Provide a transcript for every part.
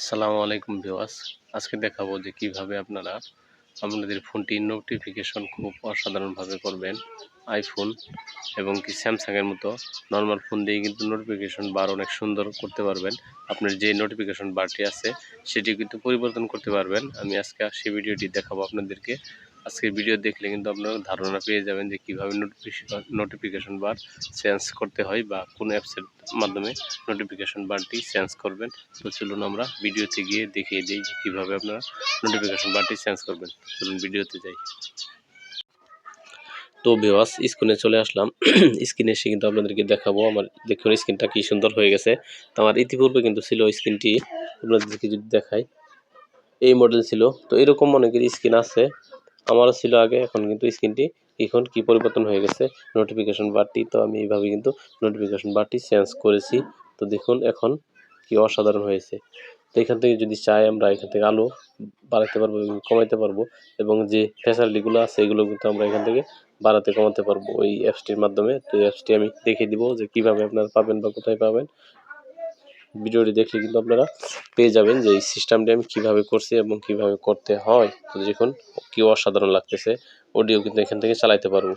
আসসালামু আলাইকুম ভিউয়ার্স। আজকে দেখাবো যে কিভাবে আপনারা আপনাদের ফোনটির নোটিফিকেশন খুব অসাধারণভাবে করবেন। আইফোন এবং কি স্যামসাং এর মতো নরমাল ফোন দিয়ে কিন্তু নোটিফিকেশন বার অনেক সুন্দর করতে পারবেন। আপনার যে নোটিফিকেশন বারটি আছে সেটি কিন্তু পরিবর্তন করতে পারবেন। আমি আজকে সেই ভিডিওটি দেখাবো আপনাদেরকে। আজকের ভিডিও দেখলে কিন্তু আপনারা ধারণা পেয়ে যাবেন যে কীভাবে নোটিফিকেশন বার চেঞ্জ করতে হয় বা কোন অ্যাপসের মাধ্যমে নোটিফিকেশন বারটি চেঞ্জ করবেন। তো চলুন আমরা ভিডিওতে গিয়ে দেখিয়ে দিই যে কীভাবে আপনারা নোটিফিকেশন বারটি চেঞ্জ করবেন। চলুন ভিডিওতে যাই। তো ভিউয়ার্স স্ক্রিনে চলে আসলাম। স্ক্রিনে এসে কিন্তু আপনাদেরকে দেখাবো আমার দেখুন স্ক্রিনটা কি সুন্দর হয়ে গেছে। তো আমার ইতিপূর্বে কিন্তু ছিল স্ক্রিনটি, আপনাদেরকে যদি দেখাই এই মডেল ছিল। তো এরকম অনেকের স্ক্রিন আছে, আমারও ছিল আগে। এখন কিন্তু স্ক্রিনটি এখন কি পরিবর্তন হয়ে গেছে নোটিফিকেশন বারটি। তো আমি এইভাবে কিন্তু নোটিফিকেশন বারটি চেঞ্জ করেছি। তো দেখুন এখন কি অসাধারণ হয়েছে। তো এখান থেকে যদি চাই আমরা এখান থেকে আলো বাড়াতে পারবো এবং কমাইতে পারবো, এবং যে ফ্যাসিলিটিগুলো আছে এগুলো কিন্তু আমরা এখান থেকে বাড়াতে কমাতে পারবো ওই অ্যাপসটির মাধ্যমে। তো এই অ্যাপসটি আমি দেখিয়ে দিব যে কিভাবে আপনারা পাবেন বা কোথায় পাবেন। ভিডিওটি দেখলে কিন্তু আপনারা পেয়ে যাবেন যে এই সিস্টেমটি আমি কীভাবে করছি এবং কীভাবে করতে হয়। তো দেখুন কি অসাধারণ লাগতেছে। অডিও কিন্তু এখান থেকে চালাইতে পারবো,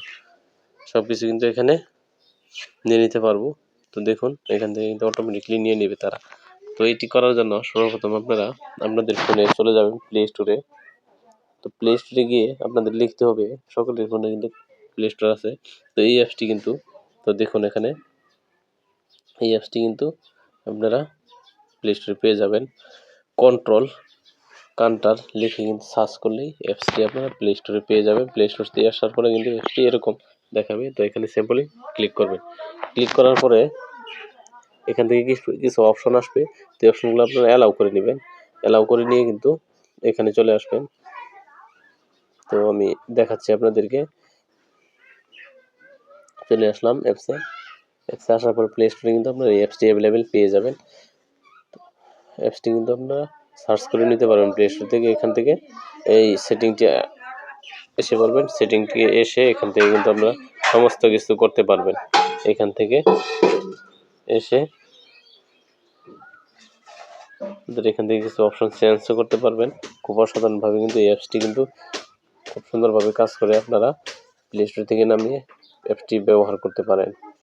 সব কিছু কিন্তু এখানে নিয়ে নিতে পারবো। তো দেখুন এখান থেকে কিন্তু অটোমেটিকলি নিয়ে নেবে তারা। তো এটি করার জন্য সর্বপ্রথম আপনারা আপনাদের ফোনে চলে যাবেন প্লে স্টোরে। তো প্লে স্টোরে গিয়ে আপনাদের লিখতে হবে, সকলের ফোনে কিন্তু প্লে স্টোর আছে। তো এই অ্যাপসটি কিন্তু, তো দেখুন এখানে এই অ্যাপসটি কিন্তু আপনারা প্লে স্টোরে পেয়ে যাবেন। কন্ট্রোল কান্টার লিখে কিন্তু সার্চ করলেই অ্যাপসটি আপনারা প্লে স্টোরে পেয়ে যাবেন। প্লে স্টোর দিয়ে আসার পরে কিন্তু অ্যাপসটি এরকম দেখাবে। তো এখানে সিম্পলি ক্লিক করবেন। ক্লিক করার পরে এখান থেকে কিছু অপশন আসবে। তো অপশনগুলো আপনারা অ্যালাউ করে নেবেন। অ্যালাউ করে নিয়ে কিন্তু এখানে চলে আসবেন। তো আমি দেখাচ্ছি আপনাদেরকে। চলে আসলাম অ্যাপসে। অ্যাপসে আসার পর প্লে স্টোরে কিন্তু আপনারা এই অ্যাপসটি অ্যাভেলেবেল পেয়ে যাবেন। অ্যাপসটি কিন্তু আপনারা সার্চ করে নিতে পারবেন প্লে স্টোর থেকে। এখান থেকে এই সেটিংটি এসে পড়বেন। সেটিংটি এসে এখান থেকে কিন্তু আপনারা সমস্ত কিছু করতে পারবেন। এখান থেকে এসে এখান থেকে কিছু অপশন চেঞ্জও করতে পারবেন। খুব অসাধারণভাবে কিন্তু এই অ্যাপসটি কিন্তু খুব সুন্দরভাবে কাজ করে। আপনারা প্লে স্টোর থেকে নামিয়ে অ্যাপসটি ব্যবহার করতে পারেন।